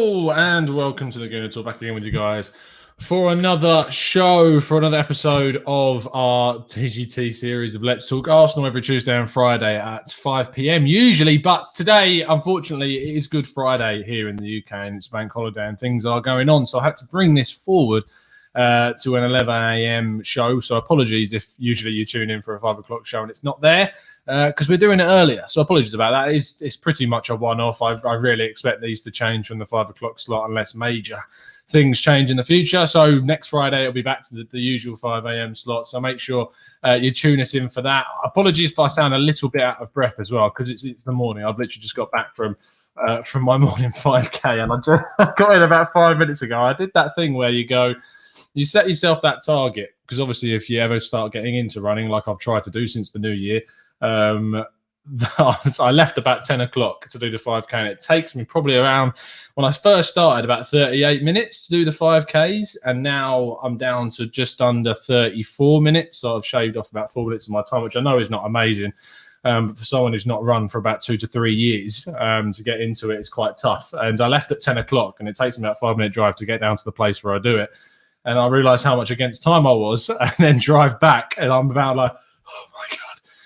Hello and welcome to the Gooner Talk. Back again with you guys for another show, for another episode of our TGT series of Let's Talk Arsenal every Tuesday and Friday at 5 p.m. usually, but today, unfortunately, it is Good Friday here in the UK and it's bank holiday and things are going on, so I had to bring this forward to an 11 a.m. show. So apologies if usually you tune in for a 5 o'clock show and it's not there because we're doing it earlier. So apologies about that. It's pretty much a one-off. I really expect these to change from the 5 o'clock slot unless major things change in the future. So next Friday, it'll be back to the usual 5 a.m. slot. So make sure you tune us in for that. Apologies if I sound a little bit out of breath as well because it's the morning. I've literally just got back from my morning 5K and I just got in about 5 minutes ago. I did that thing where you set yourself that target, because obviously if you ever start getting into running, like I've tried to do since the new year, I left about 10 o'clock to do the 5K, and it takes me probably around, when I first started, about 38 minutes to do the 5Ks, and now I'm down to just under 34 minutes, so I've shaved off about 4 minutes of my time, which I know is not amazing. But for someone who's not run for about 2 to 3 years, to get into it is quite tough. And I left at 10 o'clock, and it takes me about a 5-minute drive to get down to the place where I do it. And I realised how much against time I was, and then drive back, and I'm about like, oh my God.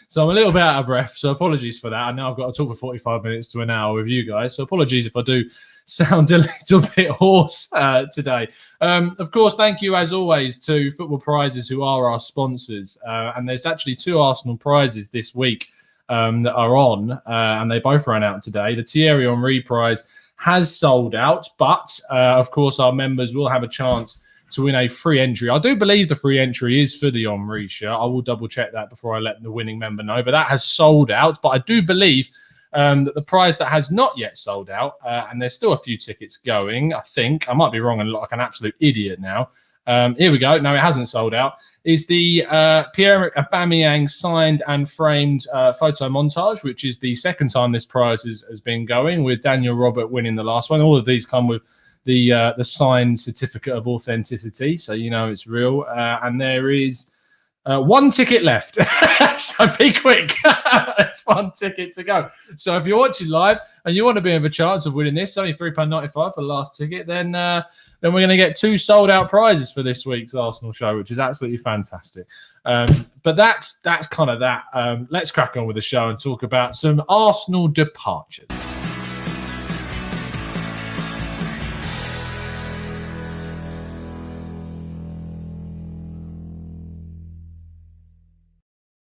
So I'm a little bit out of breath, so apologies for that. And now I've got to talk for 45 minutes to an hour with you guys. So apologies if I do sound a little bit hoarse today. Of course, thank you, as always, to Football Prizes, who are our sponsors. And there's actually 2 Arsenal prizes this week that are on, and they both ran out today. The Thierry Henry prize has sold out, but of course, our members will have a chance to win a free entry. I do believe the free entry is for the Henry shirt. I will double check that before I let the winning member know, but that has sold out. But I do believe that the prize that has not yet sold out, and there's still a few tickets going, I think, I might be wrong and look like an absolute idiot now. Here we go. No, it hasn't sold out. Is the Pierre-Emerick Aubameyang signed and framed photo montage, which is the second time this prize has been going, with Daniel Robert winning the last one. All of these come with the signed certificate of authenticity, so you know it's real. And there is 1 ticket left, so be quick. It's 1 ticket to go. So if you're watching live and you want to be in a chance of winning this, only £3.95 for the last ticket, then we're going to get 2 sold out prizes for this week's Arsenal show, which is absolutely fantastic. But that's kind of that. Let's crack on with the show and talk about some Arsenal departures.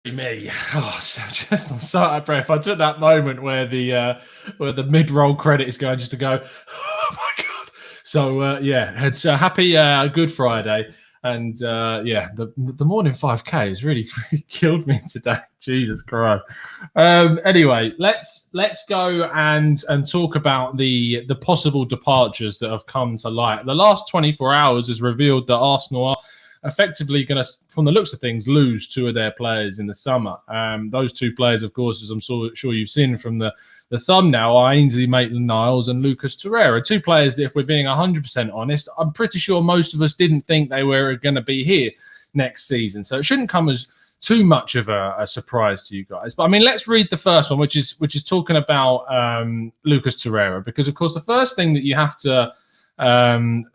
Me, I'm so out of breath. I took that moment where the mid-roll credit is going just to go, oh my God. So it's a happy Good Friday, and the morning 5K has really killed me today. Jesus Christ. Anyway, let's go and talk about the possible departures that have come to light. The last 24 hours has revealed that Arsenal are effectively going to, from the looks of things, lose 2 of their players in the summer. Those 2 players, of course, as I'm sure you've seen from the thumbnail, are Ainsley MaitlandNiles and Lucas Torreira. 2 players that, if we're being 100% honest, I'm pretty sure most of us didn't think they were going to be here next season. So it shouldn't come as too much of a surprise to you guys. But I mean, let's read the first one, which is talking about Lucas Torreira, because of course the first thing that you have to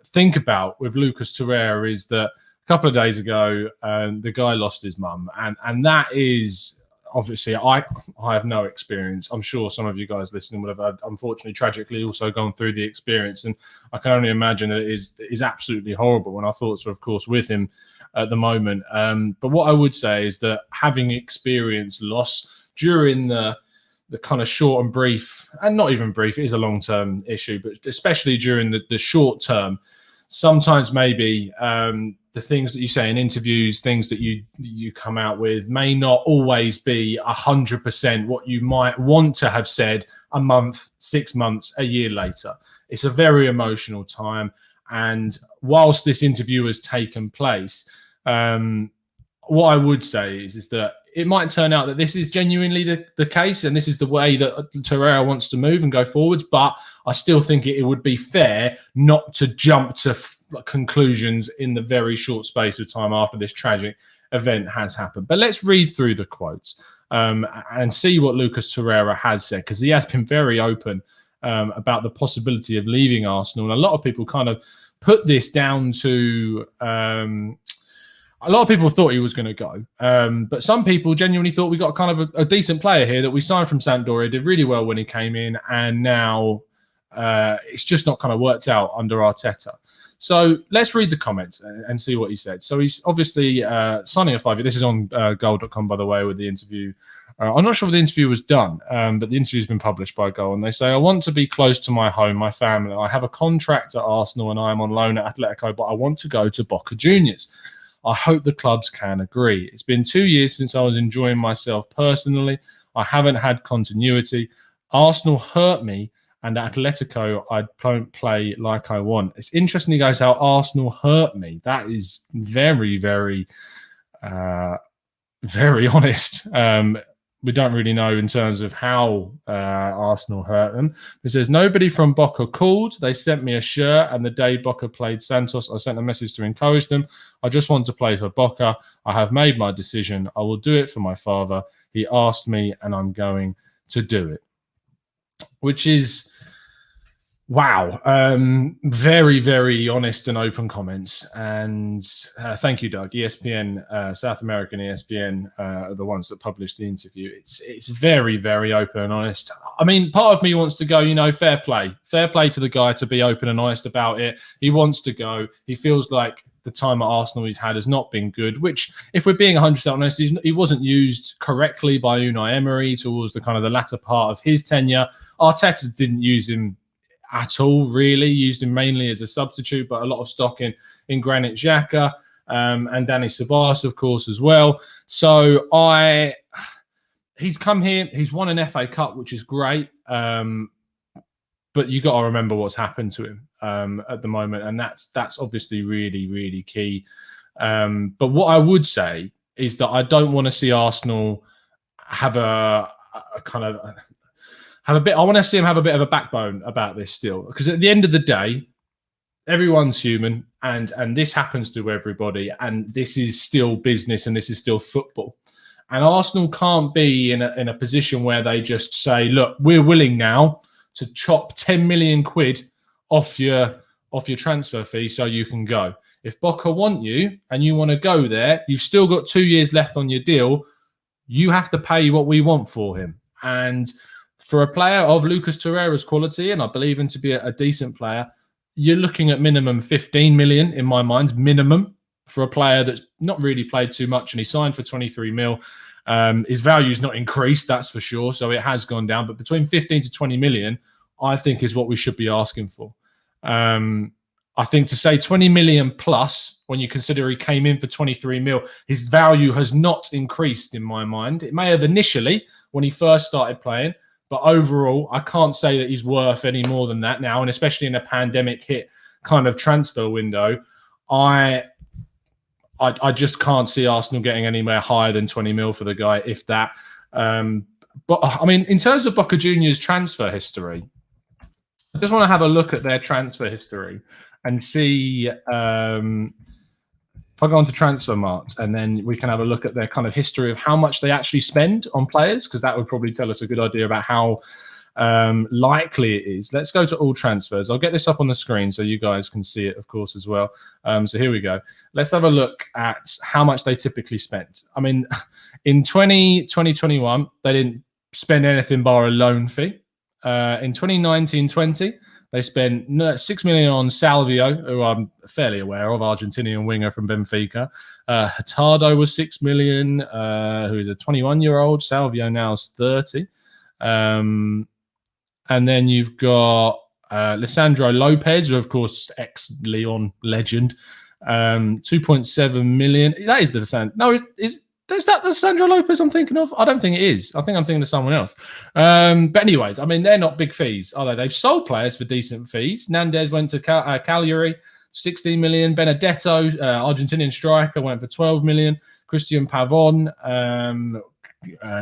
think about with Lucas Torreira is that couple of days ago, the guy lost his mum, and that is obviously, I have no experience. I'm sure some of you guys listening would have, unfortunately, tragically also gone through the experience, and I can only imagine that it is absolutely horrible. And our thoughts are, of course, with him at the moment. But what I would say is that having experienced loss during the kind of short and brief, and not even brief, it is a long-term issue, but especially during the short term, sometimes maybe the things that you say in interviews, things that you come out with may not always be 100% what you might want to have said a month, 6 months, a year later. It's a very emotional time. And whilst this interview has taken place, what I would say is that it might turn out that this is genuinely the case, and this is the way that Torreira wants to move and go forwards. But I still think it would be fair not to jump to conclusions in the very short space of time after this tragic event has happened. But let's read through the quotes and see what Lucas Torreira has said, because he has been very open about the possibility of leaving Arsenal. And a lot of people kind of put this down to a lot of people thought he was going to go, but some people genuinely thought we got kind of a decent player here that we signed from Sampdoria, did really well when he came in, and now it's just not kind of worked out under Arteta. So let's read the comments and see what he said. So he's obviously signing a 5-year. This is on goal.com, by the way, with the interview. I'm not sure if the interview was done, but the interview's been published by Goal, and they say, I want to be close to my home, my family. I have a contract at Arsenal and I am on loan at Atletico, but I want to go to Boca Juniors. I hope the clubs can agree. It's been 2 years since I was enjoying myself personally. I haven't had continuity. Arsenal hurt me, and at Atletico, I don't play like I want. It's interesting he goes, how Arsenal hurt me. That is very, very, very honest. We don't really know in terms of how Arsenal hurt them. It says, nobody from Boca called. They sent me a shirt, and the day Boca played Santos, I sent a message to encourage them. I just want to play for Boca. I have made my decision. I will do it for my father. He asked me, and I'm going to do it. Which is, wow. Very, very honest and open comments. And thank you, Doug. ESPN, South American ESPN, are the ones that published the interview. It's very, very open and honest. I mean, part of me wants to go, fair play. Fair play to the guy to be open and honest about it. He wants to go. He feels like the time at Arsenal he's had has not been good, which, if we're being 100% honest, he wasn't used correctly by Unai Emery towards the kind of the latter part of his tenure. Arteta didn't use him at all, really. Used him mainly as a substitute, but a lot of stock in Granit Xhaka and Danny Ceballos, of course, as well. So he's come here, he's won an FA Cup, which is great, but you got to remember what's happened to him at the moment, and that's obviously really, really key. But what I would say is that I don't want to see Arsenal have a kind of I want to see him have a bit of a backbone about this still, because at the end of the day, everyone's human, and this happens to everybody, and this is still business, and this is still football. And Arsenal can't be in a position where they just say, look, we're willing now to chop 10 million quid off your transfer fee so you can go. If Boca want you and you want to go there, you've still got 2 years left on your deal. You have to pay what we want for him. And for a player of Lucas Torreira's quality, and I believe him to be a decent player, you're looking at minimum 15 million in my mind, minimum, for a player that's not really played too much, and he signed for 23 mil. His value's not increased, that's for sure, so it has gone down. But between 15 to 20 million, I think is what we should be asking for. I think to say 20 million plus, when you consider he came in for 23 mil, his value has not increased in my mind. It may have initially when he first started playing, but overall, I can't say that he's worth any more than that now, and especially in a pandemic hit kind of transfer window, I just can't see Arsenal getting anywhere higher than 20 mil for the guy, if that. But I mean, in terms of Boca Juniors' transfer history, I just want to have a look at their transfer history and see if I go on to Transfermarkt, and then we can have a look at their kind of history of how much they actually spend on players, because that would probably tell us a good idea about how likely it is. Let's go to all transfers. I'll get this up on the screen so you guys can see it, of course, as well. So here we go. Let's have a look at how much they typically spent. I mean, in 2021, they didn't spend anything bar a loan fee. In 2019-20, they spent 6 million on Salvio, who I'm fairly aware of, Argentinian winger from Benfica. Hurtado was 6 million, who is a 21-year-old. Salvio now is 30. And then you've got Lisandro Lopez, who, of course, ex-Leon legend. 2.7 million. That is the Lisandro. No, is that the Sandro Lopez I'm thinking of? I don't think it is. I think I'm thinking of someone else. But anyways, I mean, they're not big fees, are they? They've sold players for decent fees. Nandez went to Cagliari, 16 million. Benedetto, Argentinian striker, went for 12 million. Christian Pavon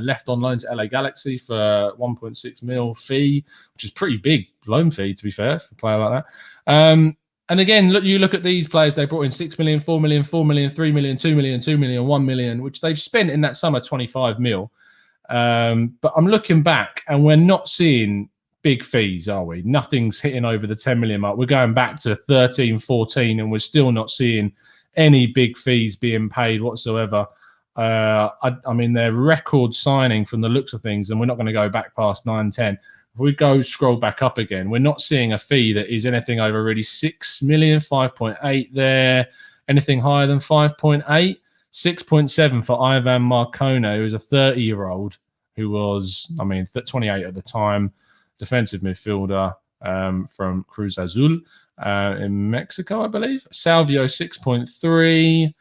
left on loan to LA Galaxy for 1.6 mil fee, which is pretty big loan fee, to be fair, for a player like that. And again, you look at these players, they brought in 6 million, 4 million, 4 million, 3 million, 2 million, 2 million, 1 million, which they've spent in that summer 25 mil. But I'm looking back and we're not seeing big fees, are we? Nothing's hitting over the 10 million mark. We're going back to 13, 14, and we're still not seeing any big fees being paid whatsoever. I mean, they're record signing from the looks of things, and we're not going to go back past 9, 10. If we go scroll back up again, we're not seeing a fee that is anything over really 6 million, 5.8 there. Anything higher than 5.8? 6.7 for Ivan Marcona, who's a 30-year-old who was, 28 at the time, defensive midfielder from Cruz Azul in Mexico, I believe. Salvio, 6.3.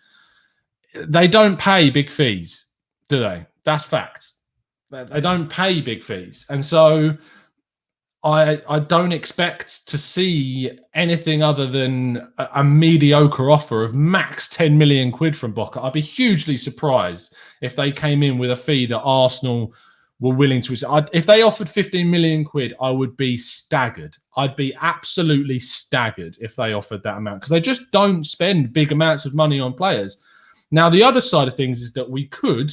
They don't pay big fees, do they? That's fact. They don't pay big fees. And so I don't expect to see anything other than a mediocre offer of max 10 million quid from Boca. I'd be hugely surprised if they came in with a fee that Arsenal were willing to. If they offered 15 million quid, I would be staggered. I'd be absolutely staggered if they offered that amount, because they just don't spend big amounts of money on players. Now, the other side of things is that we could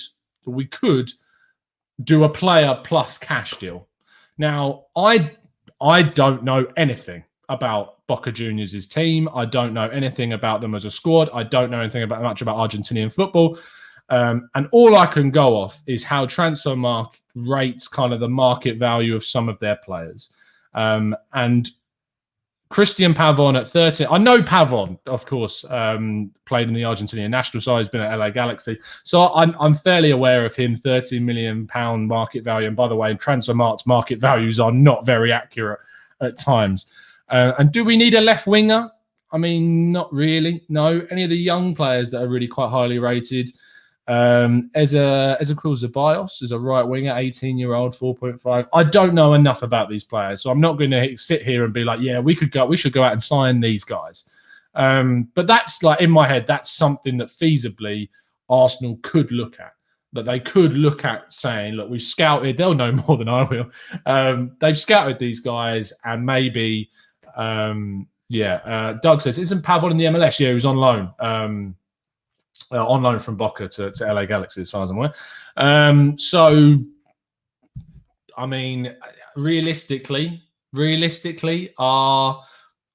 do a player plus cash deal. Now, I don't know anything about Boca Juniors' team. I don't know anything about them as a squad. I don't know anything much about Argentinian football. And all I can go off is how Transfermarkt rates kind of the market value of some of their players. And Christian Pavon at 30. I know Pavon, of course, played in the Argentinian national side. He's been at LA Galaxy. So I'm fairly aware of him, £30 million market value. And by the way, Transfermarkt's market values are not very accurate at times. And do we need a left winger? I mean, not really. No. Any of the young players that are really quite highly rated. Ceballos is a right winger, 18-year-old, 4.5. I don't know enough about these players, so I'm not going to sit here and be like, yeah, we should go out and sign these guys. But that's like in my head, that's something that feasibly Arsenal could look at. That they could look at saying, look, we've scouted. They'll know more than I will. They've scouted these guys, and maybe, Doug says, isn't Pavon in the MLS? Yeah, he was on loan. On loan from Boca to LA Galaxy, as far as I'm aware. So, I mean, realistically, are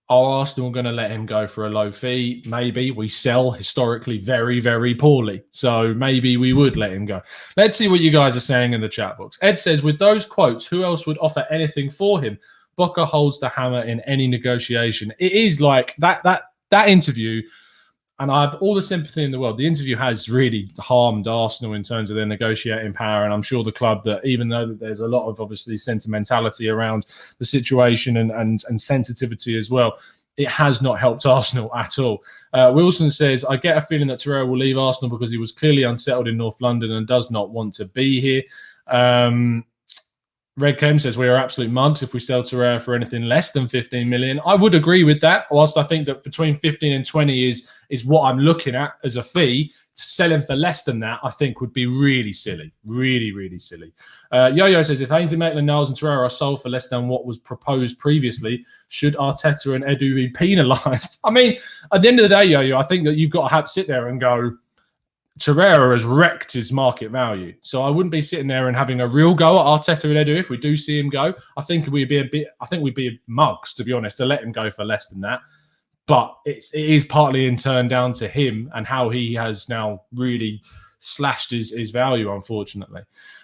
Arsenal going to let him go for a low fee? Maybe. We sell historically very, very poorly. So maybe we would let him go. Let's see what you guys are saying in the chat box. Ed says, with those quotes, who else would offer anything for him? Boca holds the hammer in any negotiation. It is like that interview. And I have all the sympathy in the world. The interview has really harmed Arsenal in terms of their negotiating power. And I'm sure the club, that even though there's a lot of obviously sentimentality around the situation and sensitivity as well, it has not helped Arsenal at all. Wilson says, I get a feeling that Torreira will leave Arsenal because he was clearly unsettled in North London and does not want to be here. Red Kem says we are absolute mugs if we sell Torreira for anything less than 15 million. I would agree with that, whilst I think that between 15 and 20 is what I'm looking at as a fee. To sell him for less than that, I think would be really silly. Really, really silly. Yo-Yo says, if Ainsley MaitlandNiles and Torreira are sold for less than what was proposed previously, should Arteta and Edu be penalised? I mean, at the end of the day, Yo-Yo, I think that you've got to sit there and go, Torreira has wrecked his market value. So I wouldn't be sitting there and having a real go at Arteta and Edu if we do see him go. I think we'd be mugs, to be honest, to let him go for less than that. But it is partly in turn down to him and how he has now really slashed his value, unfortunately.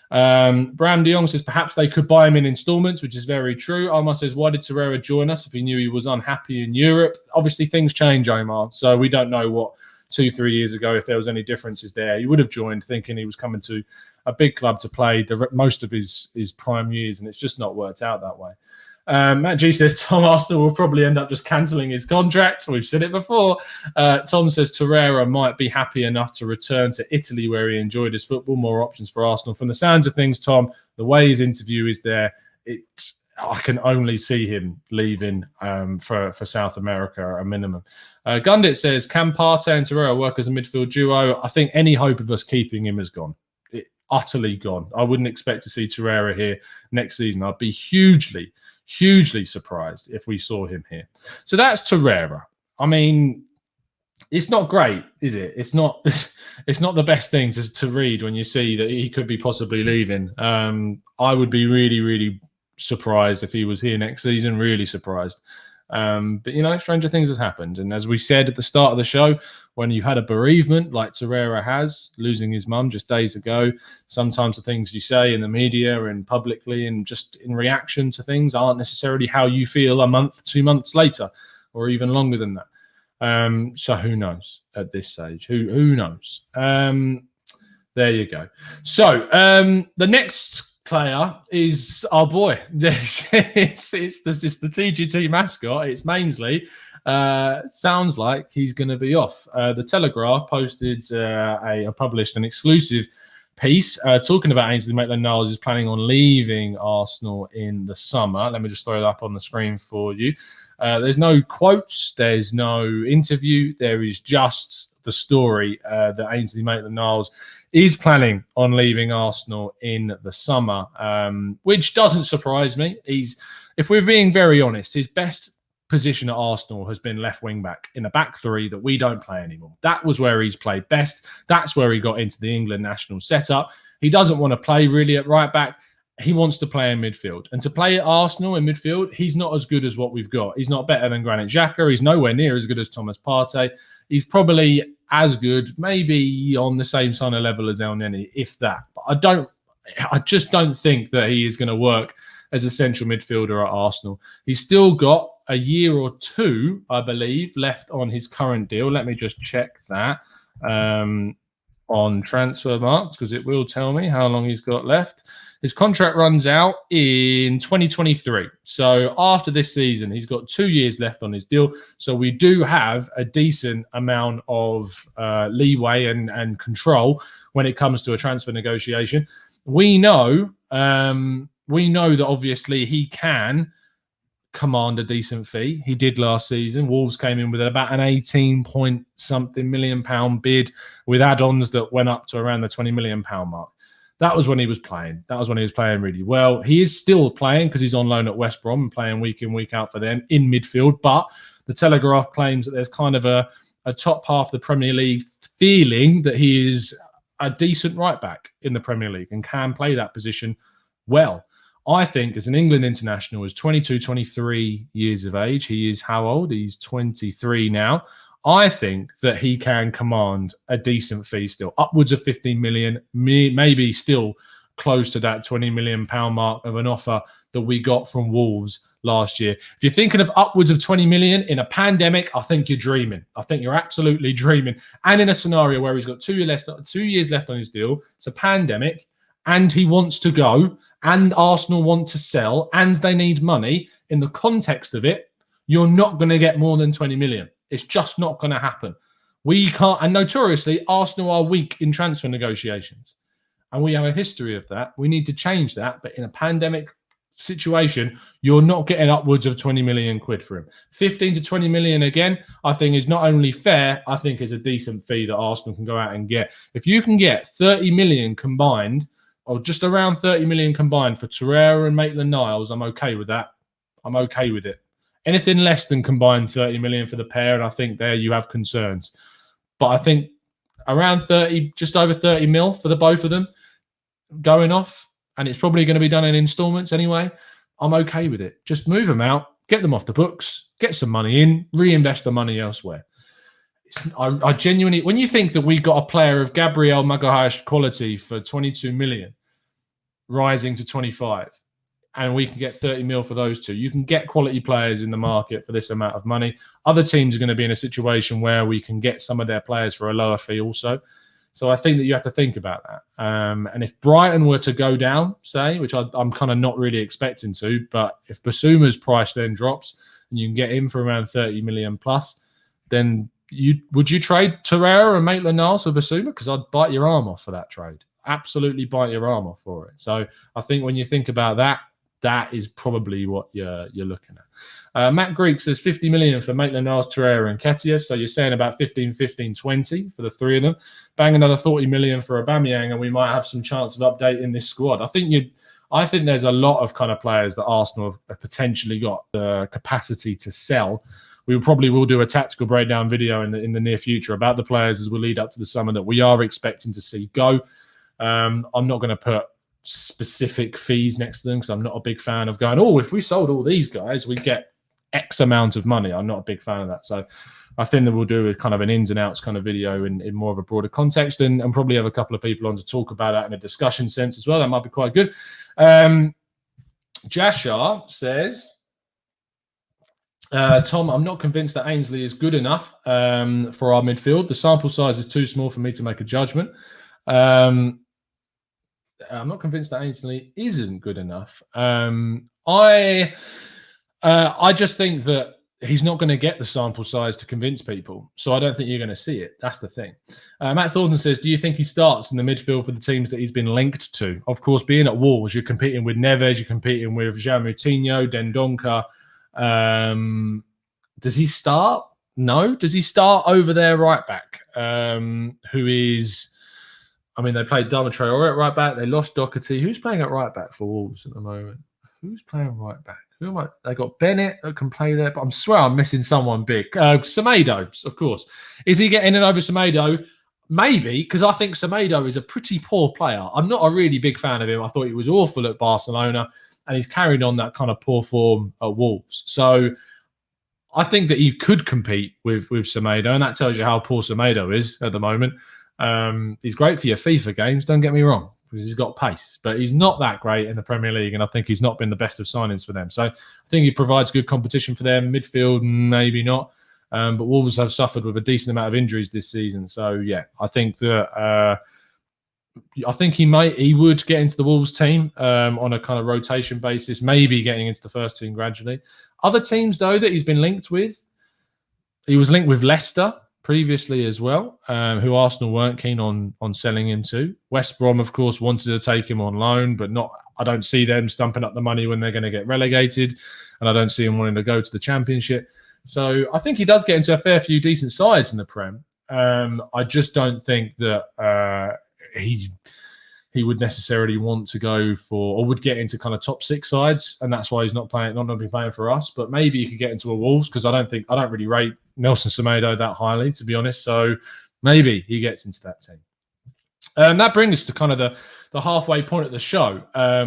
Bram de Jong says perhaps they could buy him in installments, which is very true. Omar says, why did Torreira join us if he knew he was unhappy in Europe? Obviously, things change, Omar. So we don't know what 2-3 years ago, if there was any differences there. He would have joined thinking he was coming to a big club to play most of his prime years, and it's just not worked out that way. Matt G says Tom Arsenal will probably end up just cancelling his contract. We've said it before. Tom says Torreira might be happy enough to return to Italy where he enjoyed his football. More options for Arsenal. From the sounds of things, Tom, the way his interview is there, I can only see him leaving for South America at a minimum. Gundit says, can Partey and Torreira work as a midfield duo? I think any hope of us keeping him is gone. Utterly gone. I wouldn't expect to see Torreira here next season. I'd be hugely surprised if we saw him here. So that's Torreira. I mean, it's not great, is it? It's not the best thing to read when you see that he could be possibly leaving. I would be really, really surprised if he was here next season, really surprised. But, you know, stranger things has happened. And as we said at the start of the show, when you've had a bereavement like Torreira has, losing his mum just days ago, sometimes the things you say in the media and publicly and just in reaction to things aren't necessarily how you feel a month, 2 months later, or even longer than that. So who knows at this stage? Who knows? There you go. So the next player is our boy. It's the TGT mascot. It's Mainsley. Sounds like he's going to be off. The Telegraph posted published an exclusive piece talking about Ainsley MaitlandNiles is planning on leaving Arsenal in the summer. Let me just throw it up on the screen for you. There's no quotes. There's no interview. There is just the story that Ainsley MaitlandNiles is planning on leaving Arsenal in the summer, which doesn't surprise me. If we're being very honest, his best position at Arsenal has been left wing back in a back three that we don't play anymore. That was where he's played best. That's where he got into the England national setup. He doesn't want to play really at right back. He wants to play in midfield. And to play at Arsenal in midfield, he's not as good as what we've got. He's not better than Granit Xhaka. He's nowhere near as good as Thomas Partey. He's probably as good, maybe on the same kind of level as El Neni, if that. But I just don't think that he is going to work as a central midfielder at Arsenal. He's still got a year or two, I believe, left on his current deal. Let me just check that on Transfer Marks, because it will tell me how long he's got left. His contract runs out in 2023. So after this season, he's got 2 years left on his deal. So we do have a decent amount of leeway and control when it comes to a transfer negotiation. We know that obviously he can command a decent fee. He did last season. Wolves came in with about an 18-point-something million pound bid with add-ons that went up to around the £20 million mark. That was when he was playing. That was when he was playing really well. He is still playing because he's on loan at West Brom and playing week in, week out for them in midfield. But the Telegraph claims that there's kind of a top half of the Premier League feeling that he is a decent right back in the Premier League and can play that position well. I think as an England international, is 22, 23 years of age. He is how old? He's 23 now. I think that he can command a decent fee still, upwards of 15 million, maybe still close to that £20 million mark of an offer that we got from Wolves last year. If you're thinking of upwards of 20 million in a pandemic, I think you're dreaming. I think you're absolutely dreaming. And in a scenario where he's got 2 years left on his deal, it's a pandemic, and he wants to go, and Arsenal want to sell, and they need money, in the context of it, you're not going to get more than 20 million. It's just not going to happen. We can't, and notoriously, Arsenal are weak in transfer negotiations. And we have a history of that. We need to change that. But in a pandemic situation, you're not getting upwards of 20 million quid for him. 15 to 20 million again, I think is not only fair, I think is a decent fee that Arsenal can go out and get. If you can get 30 million combined, or just around 30 million combined for Torreira and Maitland-Niles, I'm okay with that. I'm okay with it. Anything less than combined 30 million for the pair, and I think there you have concerns. But I think around 30, just over 30 mil for the both of them going off, and it's probably going to be done in installments anyway, I'm okay with it. Just move them out, get them off the books, get some money in, reinvest the money elsewhere. I genuinely, when you think that we got a player of Gabriel Magalhaes quality for 22 million, rising to 25, and we can get 30 mil for those two, you can get quality players in the market for this amount of money. Other teams are going to be in a situation where we can get some of their players for a lower fee also. So I think that you have to think about that. And if Brighton were to go down, say, which I'm kind of not really expecting to, but if Basuma's price then drops and you can get him for around 30 million plus, then would you trade Torreira and Maitland-Niles for Basuma? Because I'd bite your arm off for that trade. Absolutely bite your arm off for it. So I think when you think about that, that is probably what you're looking at. Matt Greek says 50 million for Maitland-Niles, Torreira and Nketiah. So you're saying about 15, 20 for the three of them. Bang another 40 million for Aubameyang, and we might have some chance of updating this squad. I think there's a lot of kind of players that Arsenal have potentially got the capacity to sell. We probably will do a tactical breakdown video in the near future about the players as we lead up to the summer that we are expecting to see go. I'm not going to put specific fees next to them, because I'm not a big fan of going, oh, if we sold all these guys, we get X amount of money. I'm not a big fan of that. So I think that we'll do a kind of an ins and outs kind of video in more of a broader context, and probably have a couple of people on to talk about that in a discussion sense as well. That might be quite good. Jashar says, Tom, I'm not convinced that Ainsley is good enough for our midfield. The sample size is too small for me to make a judgment. I'm not convinced that Ainsley isn't good enough. I just think that he's not going to get the sample size to convince people. So I don't think you're going to see it. That's the thing. Matt Thornton says, do you think he starts in the midfield for the teams that he's been linked to? Of course, being at Wolves, you're competing with Neves, you're competing with Jean Moutinho, Dendoncker. Does he start? No. Does he start over their right back? Who is... I mean, they played Torreira at right back. They lost Doherty. Who's playing at right back for Wolves at the moment? Who's playing right back? Who am I? They got Bennett that can play there, but I swear I'm missing someone big. Semedo, of course. Is he getting in over Semedo? Maybe, because I think Semedo is a pretty poor player. I'm not a really big fan of him. I thought he was awful at Barcelona, and he's carried on that kind of poor form at Wolves. So I think that he could compete with Semedo, and that tells you how poor Semedo is at the moment. He's great for your FIFA games, don't get me wrong, because he's got pace, but he's not that great in the Premier League, and I think he's not been the best of signings for them. So I think he provides good competition for them. Midfield, maybe not, but Wolves have suffered with a decent amount of injuries this season. So yeah, I think that he would get into the Wolves team on a kind of rotation basis, maybe getting into the first team gradually. Other teams though that he's been linked with, he was linked with Leicester previously as well, who Arsenal weren't keen on selling him to. West Brom, of course, wanted to take him on loan, but I don't see them stumping up the money when they're going to get relegated, and I don't see him wanting to go to the Championship. So I think he does get into a fair few decent sides in the Prem. I just don't think that he would necessarily want to go for, or would get into kind of top six sides, and that's why he's not going to be playing for us. But maybe he could get into a Wolves, because I don't really rate Nelson Semedo that highly, to be honest. So maybe he gets into that team. That brings us to kind of the halfway point of the show,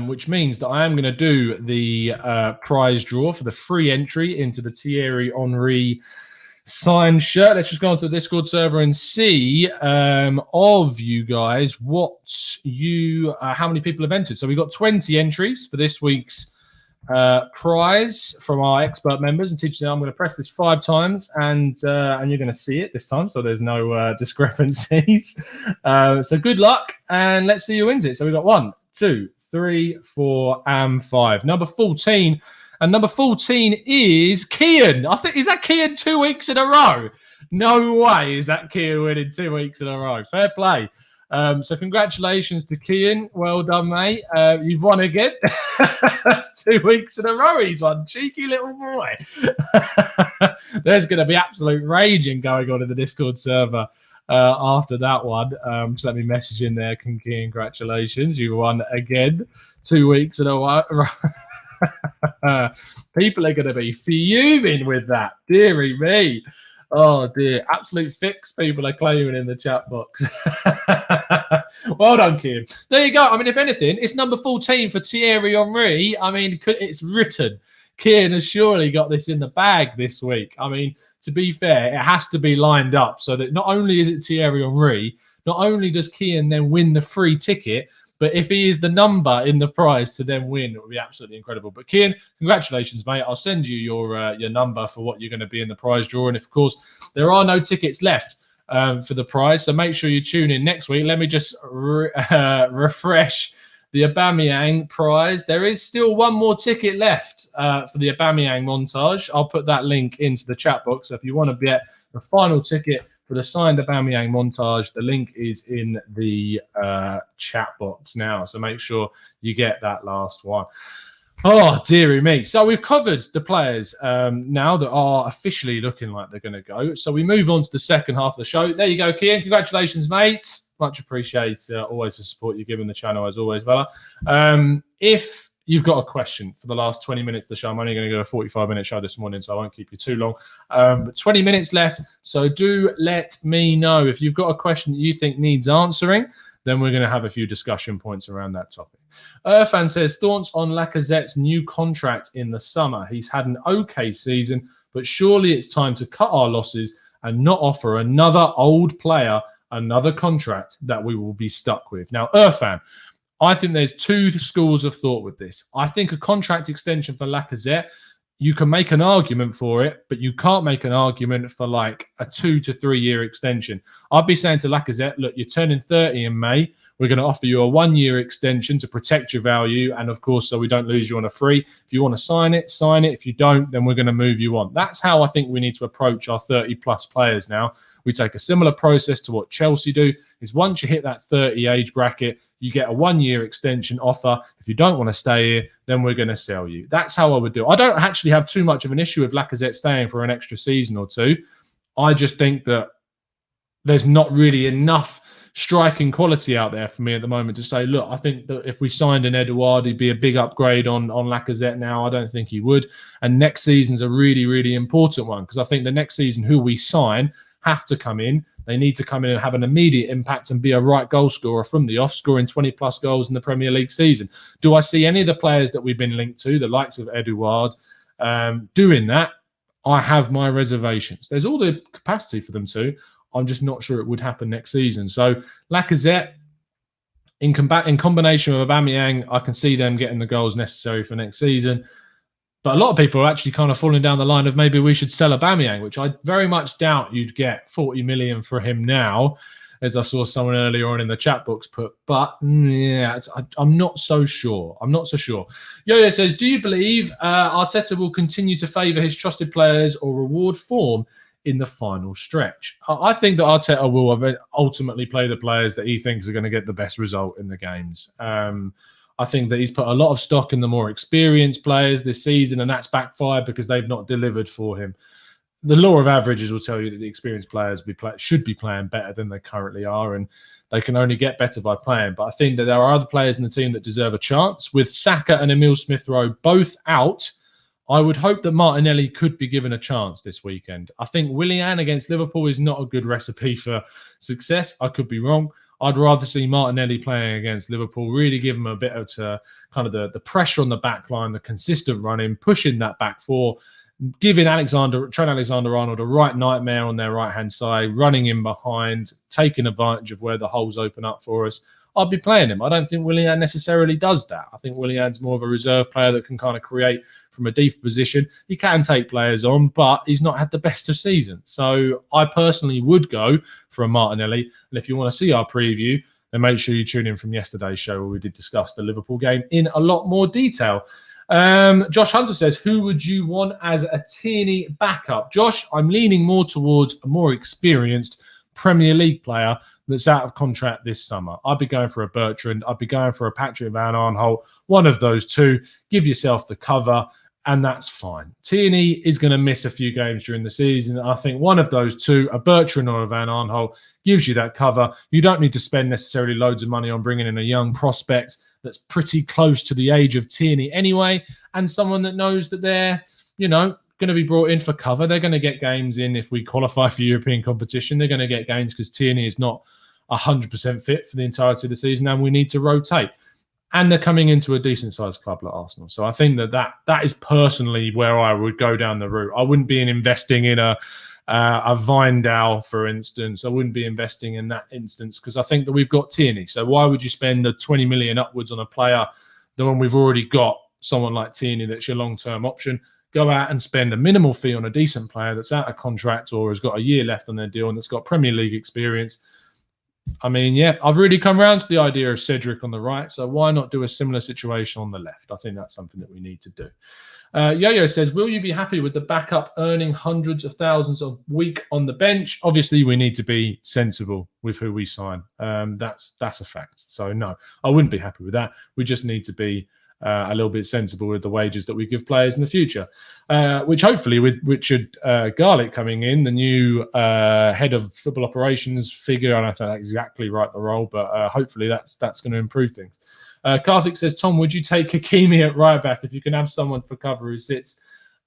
which means that I am going to do the prize draw for the free entry into the Thierry Henry signed shirt. Let's just go onto the Discord server and see of you guys how many people have entered. So we've got 20 entries for this week's prize from our expert members and teachers. I'm going to press this 5 times, and you're going to see it this time, so there's no discrepancies. So good luck, and let's see who wins it. So we've got 1, 2, 3, 4, and 5. Number 14. And number 14 is Kian. I think, is that Kian 2 weeks in a row? No way is that Kian winning 2 weeks in a row. Fair play. So congratulations to Kian. Well done, mate. You've won again. 2 weeks in a row he's won. Cheeky little boy. There's going to be absolute raging going on in the Discord server after that one. Just let me message in there. Congratulations. You won again. 2 weeks in a row. People are going to be fuming with that. Deary me. Oh dear. Absolute fix people are claiming in the chat box. Well done, Kim. There you go. I mean, if anything, it's number 14 for Thierry Henry. I mean, it's written. Kian has surely got this in the bag this week. I mean, to be fair, it has to be lined up so that not only is it Thierry Henry, not only does Kian then win the free ticket, but if he is the number in the prize to then win, it would be absolutely incredible. But Kian, congratulations, mate. I'll send you your number for what you're going to be in the prize draw. And of course, there are no tickets left for the prize. So make sure you tune in next week. Let me just refresh the Aubameyang prize. There is still one more ticket left for the Aubameyang montage. I'll put that link into the chat box. So if you want to get the final ticket for the signed Aubameyang montage, the link is in the chat box now. So make sure you get that last one. Oh, dearie me. So we've covered the players now that are officially looking like they're going to go. So we move on to the second half of the show. There you go, Kian. Congratulations, mate. Much appreciate always the support you're giving the channel, as always, Vela. If you've got a question for the last 20 minutes of the show, I'm only going to go a 45-minute show this morning, so I won't keep you too long. But 20 minutes left, so do let me know if you've got a question that you think needs answering. then we're going to have a few discussion points around that topic. Irfan says, thoughts on Lacazette's new contract in the summer? He's had an okay season, but surely it's time to cut our losses and not offer another old player another contract that we will be stuck with. Now, Irfan, I think there's two schools of thought with this. I think a contract extension for Lacazette, you can make an argument for it, but you can't make an argument for like a 2 to 3 year extension. I'd be saying to Lacazette, look, you're turning 30 in May. We're going to offer you a 1 year extension to protect your value. And of course, so we don't lose you on a free. If you want to sign it, sign it. If you don't, then we're going to move you on. That's how I think we need to approach our 30 plus players now. We take a similar process to what Chelsea do, is once you hit that 30 age bracket, you get a 1 year extension offer. If you don't want to stay here, then we're going to sell you. That's how I would do it. I don't actually have too much of an issue with Lacazette staying for an extra season or two. I just think that there's not really enough striking quality out there for me at the moment to say, look, I think that if we signed an Edouard, he'd be a big upgrade on Lacazette now. I don't think he would. And next season's a really, really important one, because I think the next season who we sign have to come in. They need to come in and have an immediate impact and be a right goal scorer from the off, scoring 20 plus goals in the Premier League season. Do I see any of the players that we've been linked to, the likes of Edouard, doing that? I have my reservations. There's all the capacity for them to. I'm just not sure it would happen next season. So Lacazette, in combination with Aubameyang, I can see them getting the goals necessary for next season. But a lot of people are actually kind of falling down the line of maybe we should sell Aubameyang, which I very much doubt you'd get 40 million for him now, as I saw someone earlier on in the chat box put. But yeah, I'm not so sure. I'm not so sure. Yo-Yo says, do you believe Arteta will continue to favour his trusted players or reward form in the final stretch? I think that Arteta will ultimately play the players that he thinks are going to get the best result in the games. I think that he's put a lot of stock in the more experienced players this season, and that's backfired because they've not delivered for him. The law of averages will tell you that the experienced players should be playing better than they currently are, and they can only get better by playing. But I think that there are other players in the team that deserve a chance. With Saka and Emile Smith-Rowe both out, I would hope that Martinelli could be given a chance this weekend. I think Willian against Liverpool is not a good recipe for success. I could be wrong. I'd rather see Martinelli playing against Liverpool, really give him a bit of kind of the pressure on the back line, the consistent running, pushing that back four, giving Trent Alexander-Arnold a right nightmare on their right-hand side, running in behind, taking advantage of where the holes open up for us. I'd be playing him. I don't think Willian necessarily does that. I think Willian's more of a reserve player that can kind of create from a deeper position. He can take players on, but he's not had the best of seasons. So I personally would go for a Martinelli. And if you want to see our preview, then make sure you tune in from yesterday's show where we did discuss the Liverpool game in a lot more detail. Josh Hunter says, who would you want as a Tierney backup? Josh, I'm leaning more towards a more experienced Premier League player that's out of contract this summer. I'd be going for a Bertrand. I'd be going for a Patrick Van Aanholt. One of those two. Give yourself the cover, and that's fine. Tierney is going to miss a few games during the season. I think one of those two, a Bertrand or a Van Aanholt, gives you that cover. You don't need to spend necessarily loads of money on bringing in a young prospect that's pretty close to the age of Tierney anyway, and someone that knows that they're, going to be brought in for cover. They're going to get games in if we qualify for European competition. They're going to get games because Tierney is not 100% fit for the entirety of the season, and we need to rotate. And they're coming into a decent-sized club like Arsenal. So I think that is personally where I would go down the route. I wouldn't be investing in a Vindal, for instance. I wouldn't be investing in that instance because I think that we've got Tierney. So why would you spend the 20 million upwards on a player when we've already got someone like Tierney that's your long-term option? Go out and spend a minimal fee on a decent player that's out of contract or has got a year left on their deal and that's got Premier League experience. I mean, yeah, I've really come around to the idea of Cedric on the right, so why not do a similar situation on the left? I think that's something that we need to do. Yo-Yo says, will you be happy with the backup earning hundreds of thousands a week on the bench? Obviously, we need to be sensible with who we sign. That's a fact. So, no, I wouldn't be happy with that. We just need to be a little bit sensible with the wages that we give players in the future, which hopefully with Richard Garlick coming in, the new head of football operations figure, I don't know exactly right the role, but hopefully that's going to improve things. Karthik says, Tom, would you take Hakimi at right back if you can have someone for cover who sits?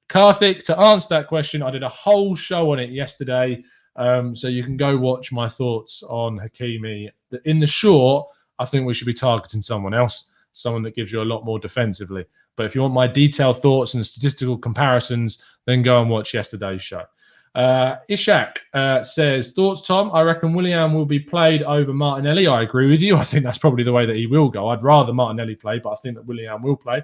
Karthik, to answer that question, I did a whole show on it yesterday. So you can go watch my thoughts on Hakimi. In the short, I think we should be targeting someone else, someone that gives you a lot more defensively. But if you want my detailed thoughts and statistical comparisons, then go and watch yesterday's show. Ishaq says, thoughts, Tom? I reckon Willian will be played over Martinelli. I agree with you. I think that's probably the way that he will go. I'd rather Martinelli play, but I think that Willian will play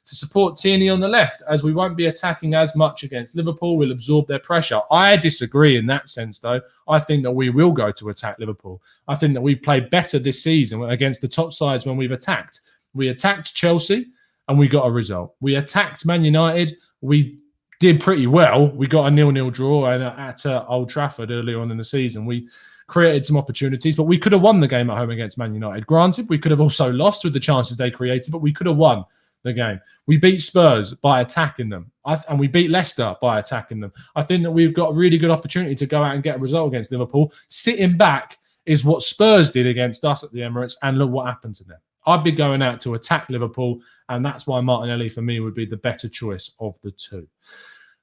to support Tierney on the left, as we won't be attacking as much against Liverpool. We'll absorb their pressure. I disagree in that sense, though. I think that we will go to attack Liverpool. I think that we've played better this season against the top sides when we've attacked. We attacked Chelsea and we got a result. We attacked Man United. We did pretty well. We got a 0-0 draw at Old Trafford earlier on in the season. We created some opportunities, but we could have won the game at home against Man United. Granted, we could have also lost with the chances they created, but we could have won the game. We beat Spurs by attacking them, and we beat Leicester by attacking them. I think that we've got a really good opportunity to go out and get a result against Liverpool. Sitting back is what Spurs did against us at the Emirates, and look what happened to them. I'd be going out to attack Liverpool, and that's why Martinelli, for me, would be the better choice of the two.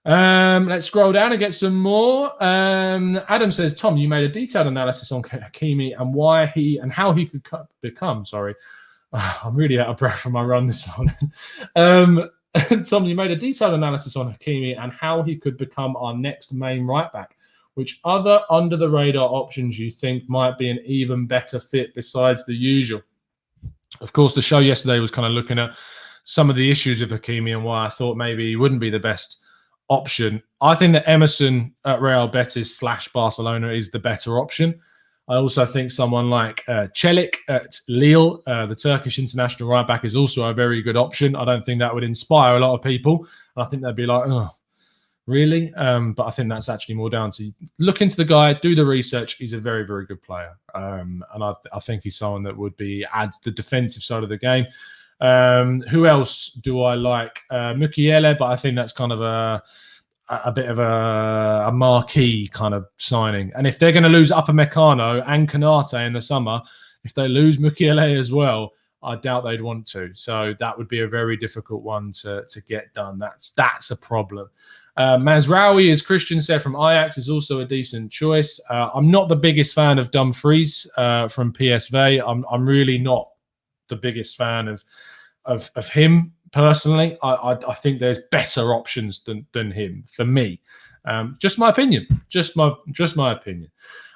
Let's scroll down and get some more. Adam says, Tom, you made a detailed analysis on Hakimi and how he could become. I'm really out of breath from my run this morning. Tom, you made a detailed analysis on Hakimi and how he could become our next main right back. Which other under-the-radar options you think might be an even better fit besides the usual? Of course, the show yesterday was kind of looking at some of the issues with Hakimi and why I thought maybe he wouldn't be the best option. I think that Emerson at Real Betis / Barcelona is the better option. I also think someone like Çelik at Lille, the Turkish international right back, is also a very good option. I don't think that would inspire a lot of people. I think they'd be like, oh, really? But I think that's actually more down to look into the guy, do the research. He's a very, very good player. And I think he's someone that would adds the defensive side of the game. Who else do I like? Mukiele, but I think that's kind of a bit of a marquee kind of signing. And if they're going to lose Upamecano and Konate in the summer, if they lose Mukiele as well, I doubt they'd want to. So that would be a very difficult one to get done. That's a problem. Mazraoui, as Christian said, from Ajax is also a decent choice. I'm not the biggest fan of Dumfries from PSV. I'm really not the biggest fan of him personally. I think there's better options than him for me. Just my opinion. Just my opinion.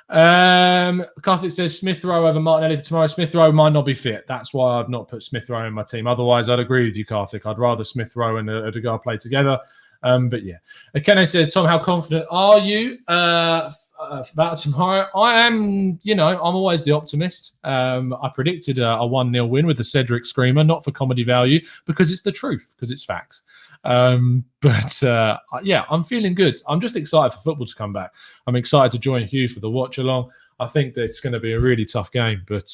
Karthik says Smith Rowe over Martinelli for tomorrow. Smith Rowe might not be fit. That's why I've not put Smith Rowe in my team. Otherwise, I'd agree with you, Karthik. I'd rather Smith Rowe and Odegaard play together. But yeah. Akene says, Tom, how confident are you about tomorrow? I am, I'm always the optimist. I predicted a 1-0 win with the Cedric Screamer, not for comedy value, because it's the truth, because it's facts. Yeah, I'm feeling good. I'm just excited for football to come back. I'm excited to join Hugh for the watch along. I think that it's going to be a really tough game, but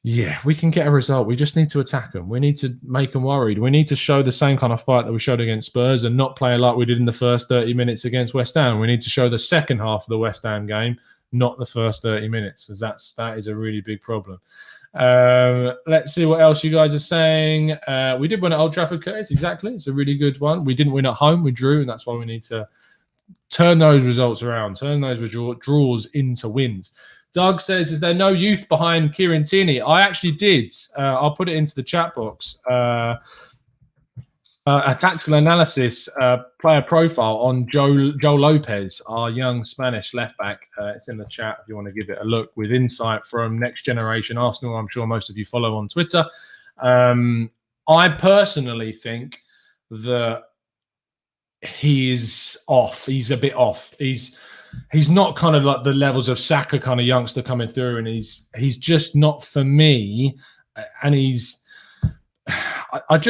yeah, we can get a result. We just need to attack them. We need to make them worried. We need to show the same kind of fight that we showed against Spurs and not play like we did in the first 30 minutes against West Ham. We need to show the second half of the West Ham game, not the first 30 minutes, because that is a really big problem. Let's see what else you guys are saying. We did win at Old Trafford, Curtis. Exactly. It's a really good one. We didn't win at home. We drew, and that's why we need to turn those results around, turn those draws into wins. Doug says, is there no youth behind Kieran Tierney? I actually did. I'll put it into the chat box. A tactical analysis player profile on Joe Lopez, our young Spanish left-back. It's in the chat if you want to give it a look, with insight from Next Generation Arsenal. I'm sure most of you follow on Twitter. I personally think that he's off. He's a bit off. He's not kind of like the levels of Saka kind of youngster coming through, and he's just not for me. And I'm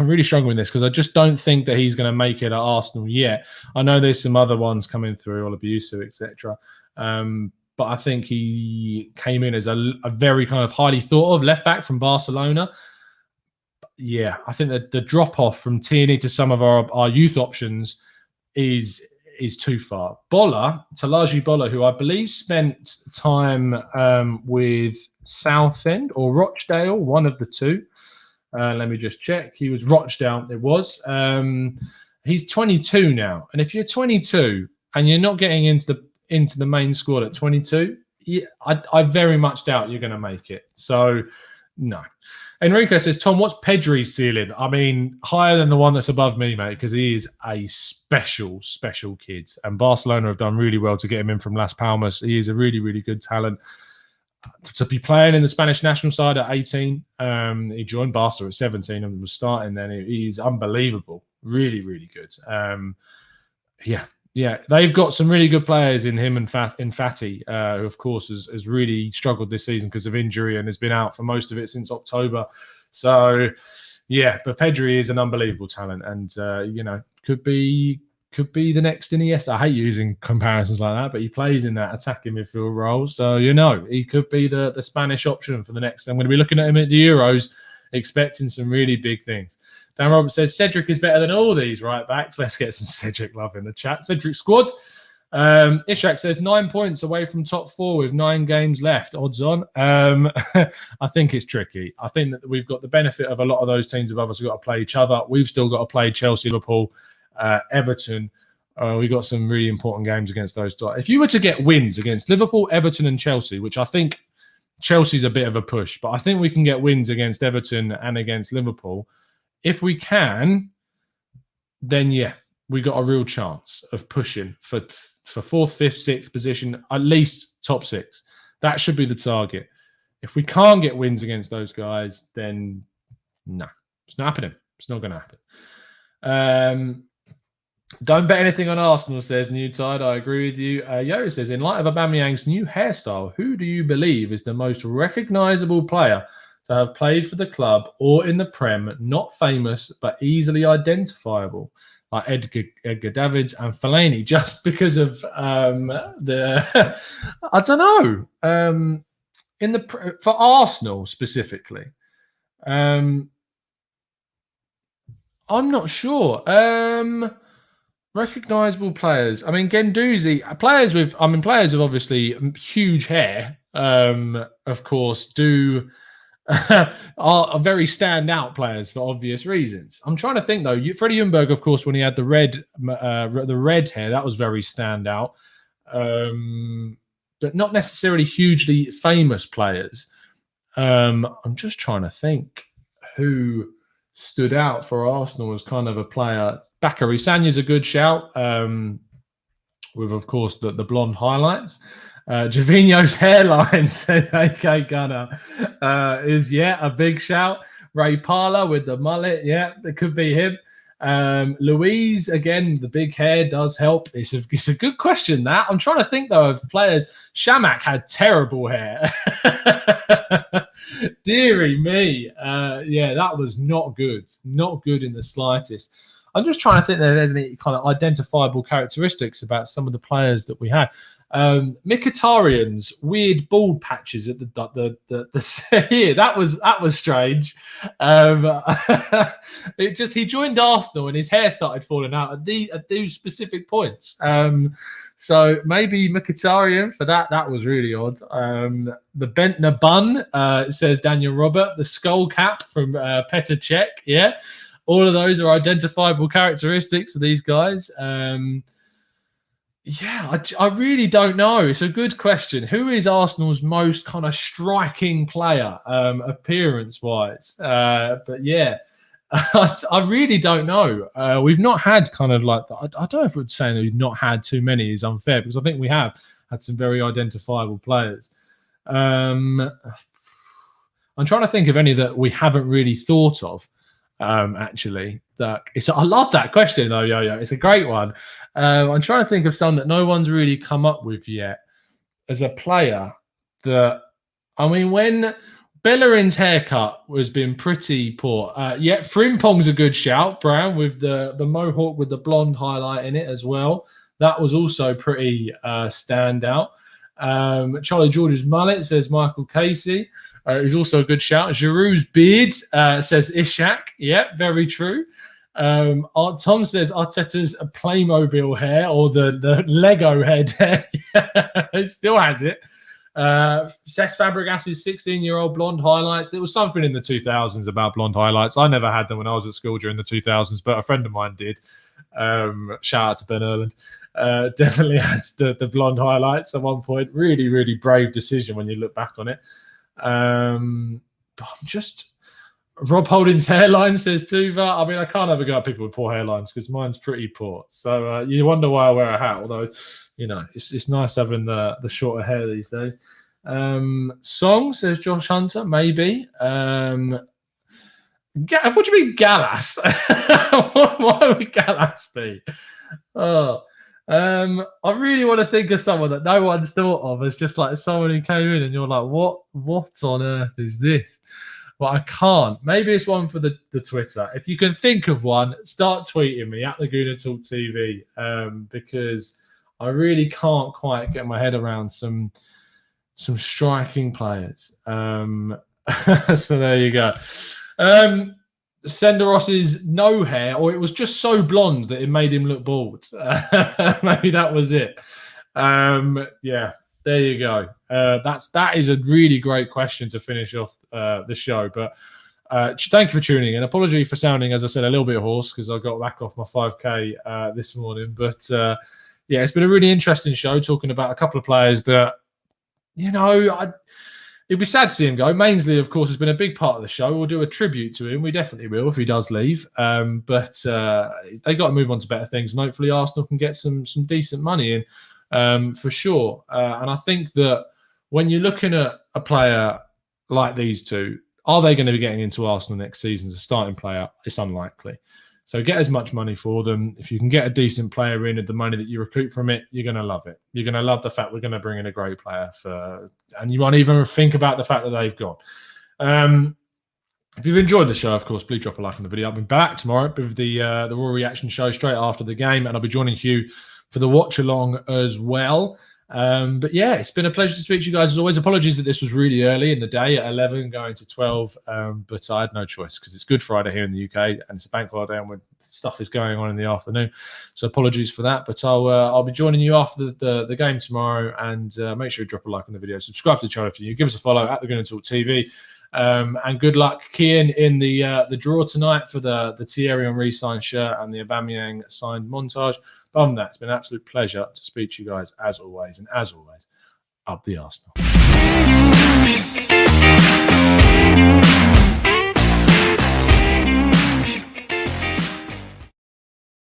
really struggling with this because I just don't think that he's going to make it at Arsenal yet. I know there's some other ones coming through, all abusive, etc. But I think he came in as a very kind of highly thought of left back from Barcelona. Yeah, I think that the drop off from Tierney to some of our youth options is too far. Talaji Bola, who I believe spent time with Southend or Rochdale, one of the two. Let me just check. He was Rochdale, it was. He's 22 now. And if you're 22 and you're not getting into the main squad at 22, I very much doubt you're going to make it. So, no. Enrico says, Tom, what's Pedro's ceiling? I mean, higher than the one that's above me, mate, because he is a special, special kid. And Barcelona have done really well to get him in from Las Palmas. He is a really, really good talent. To be playing in the Spanish national side at 18, he joined Barca at 17 and was starting then. He's unbelievable. Really, really good. Yeah, they've got some really good players in him and Fati, who, of course, has really struggled this season because of injury and has been out for most of it since October. So, yeah, but Pedro is an unbelievable talent and, could be the next Iniesta. I hate using comparisons like that, but he plays in that attacking midfield role. So, he could be the Spanish option for the next. I'm going to be looking at him at the Euros, expecting some really big things. Dan Roberts says, Cedric is better than all these right backs. Let's get some Cedric love in the chat. Cedric squad. Ishaq says 9 points away from top 4 with 9 games left. Odds on. I think it's tricky. I think that we've got the benefit of a lot of those teams above us have got to play each other. We've still got to play Chelsea, Liverpool, Everton. We've got some really important games against those. If you were to get wins against Liverpool, Everton and Chelsea, which I think Chelsea's a bit of a push, but I think we can get wins against Everton and against Liverpool. If we can, then yeah, we got a real chance of pushing for 4th, 5th, 6th position, at least top 6. That should be the target. If we can't get wins against those guys, then no, it's not happening. It's not going to happen. Don't bet anything on Arsenal, says Newtide. I agree with you. Yoda says, in light of Aubameyang's new hairstyle, who do you believe is the most recognisable player to have played for the club or in the Prem, not famous but easily identifiable, like Edgar Davids and Fellaini, just because of the I don't know, for Arsenal specifically. I'm not sure. Recognisable players. I mean, Guendouzi, players with obviously huge hair, of course, are very standout players for obvious reasons. I'm trying to think though. Freddie Ljungberg, of course, when he had the red hair, that was very standout. But not necessarily hugely famous players. I'm just trying to think who stood out for Arsenal as kind of a player. Bakary Sanya's a good shout, with, of course, the blonde highlights. Jovino's hairline, said AK Gunner, is, a big shout. Ray Parler with the mullet, it could be him. Louise, again, the big hair does help. It's a good question, that. I'm trying to think, though, of players. Shamak had terrible hair. Deary me. That was not good. Not good in the slightest. I'm just trying to think if there's any kind of identifiable characteristics about some of the players that we had. Mkhitaryan's weird bald patches at the here, that was strange. He joined Arsenal and his hair started falling out at these specific points. So maybe Mkhitaryan for that. That was really odd. The Bentner bun, says Daniel Robert. The skull cap from Petr Cech. Yeah. All of those are identifiable characteristics of these guys. I really don't know. It's a good question. Who is Arsenal's most kind of striking player, appearance-wise? But yeah, I really don't know. We've not had kind of like, I don't know if we're saying that we've not had too many is unfair, because I think we have had some very identifiable players. I'm trying to think of any that we haven't really thought of. Actually, I love that question though, Yo-Yo. It's a great one. I'm trying to think of some that no one's really come up with yet as a player. When Bellerin's haircut has been pretty poor. Frimpong's a good shout, Brown, with the mohawk with the blonde highlight in it as well. That was also pretty standout. Charlie George's mullet, says Michael Casey. Who's also a good shout. Giroud's beard, says Ishaq. Yeah, very true. Tom says Arteta's Playmobil hair, or the Lego head hair. He still has it. Cesc Fabregas's 16-year-old blonde highlights. There was something in the 2000s about blonde highlights. I never had them when I was at school during the 2000s, but a friend of mine did. Shout out to Ben Erland. Definitely adds the blonde highlights at one point. Really, really brave decision when you look back on it. Rob Holding's hairline, says Tuva. I mean, I can't ever go at people with poor hairlines because mine's pretty poor. So you wonder why I wear a hat. Although, it's nice having the shorter hair these days. Song, says Josh Hunter. Maybe. What do you mean Gallas? Why would Gallas be? Oh. I really want to think of someone that no one's thought of as just like someone who came in and you're like, what on earth is this? But I can't. Maybe it's one for the Twitter. If you can think of one, start tweeting me at Laguna Talk TV, because I really can't quite get my head around some striking players. So there you go. Senderos's no hair, or it was just so blonde that it made him look bald. Maybe that was it. Yeah. There you go. That is a really great question to finish off the show. But thank you for tuning in. Apology for sounding, as I said, a little bit hoarse because I got back off my 5K this morning. But yeah, it's been a really interesting show talking about a couple of players that, it'd be sad to see him go. Mainsley, of course, has been a big part of the show. We'll do a tribute to him. We definitely will if he does leave. But they got to move on to better things, and hopefully Arsenal can get some decent money in. For sure. And I think that when you're looking at a player like these two, are they going to be getting into Arsenal next season as a starting player? It's unlikely. So get as much money for them. If you can get a decent player in at the money that you recruit from it, you're going to love it. You're going to love the fact we're going to bring in a great player and you won't even think about the fact that they've gone. If you've enjoyed the show, of course, please drop a like on the video. I'll be back tomorrow with the Raw Reaction show straight after the game, and I'll be joining Hugh for the watch along as well. But yeah, it's been a pleasure to speak to you guys as always. Apologies that this was really early in the day at 11 going to 12, but I had no choice because it's Good Friday here in the UK and it's a bank holiday and when stuff is going on in the afternoon. So apologies for that, but I'll be joining you after the game tomorrow, and make sure you drop a like on the video, subscribe to the channel if you give us a follow at Laguna Talk TV. And good luck, Kian, in the draw tonight for the Thierry Henry signed shirt and the Aubameyang signed montage. But other than that, it's been an absolute pleasure to speak to you guys as always. And as always, up the Arsenal.